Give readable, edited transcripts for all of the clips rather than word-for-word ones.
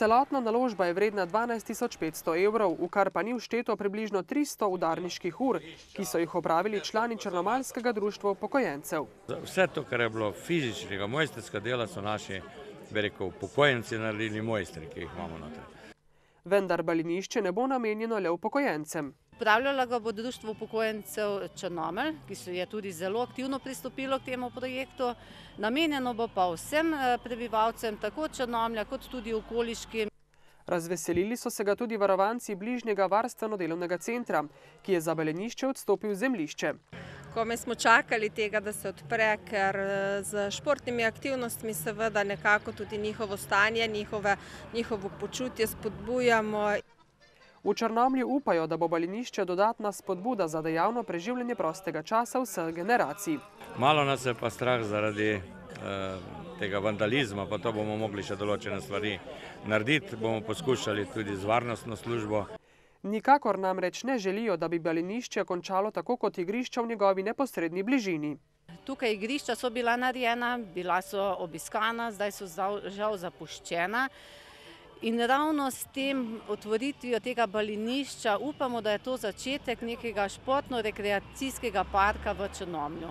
Celotna naložba je vredna 12.500 evrov, v kar pa ni všteto približno 300 udarniških ur, ki so jih opravili člani Črnomaljskega društva upokojencev. Vse to, kar je bilo fizičnega, mojstrskega dela, so naši, bi rekel, upokojenci naredili mojstri, ki jih imamo noter. Vendar balinišče ne bo namenjeno le upokojencem. Upravljalo ga bo Društvo upokojencev Črnomelj, ki je tudi zelo aktivno pristopilo k temu projektu. Namenjeno bo pa vsem prebivalcem, tako Črnomlja kot tudi okoliškim. Razveselili so se ga tudi varovanci bližnjega varstveno-delovnega centra, ki je za balinišče odstopil zemljišče. Komaj smo čakali tega, da se odpre, ker z športnimi aktivnostmi seveda nekako tudi njihovo stanje, njihovo počutje spodbujamo. V Črnomlju upajo, da bo balinišče dodatna spodbuda za dejavno preživljanje prostega časa vseh generacij. Malo nas je pa strah zaradi tega vandalizma, pa to bomo mogli še določene stvari narediti. Bomo poskušali tudi z varnostno službo. Nikakor namreč ne želijo, da bi balinišče končalo tako kot igrišča v njegovi neposredni bližini. Tukaj igrišča so bila narejena, bila so obiskana, zdaj so žal zapuščena. In ravno s tem otvoritvijo tega balinišča upamo, da je to začetek nekega športno-rekreacijskega parka v Črnomlju.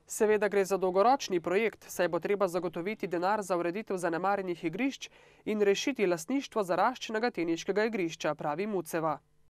Seveda gre za dolgoročni projekt, saj bo treba zagotoviti denar za ureditev zanemarjenih igrišč in rešiti lastništvo zaraščenega teniškega igrišča, pravi Muceva.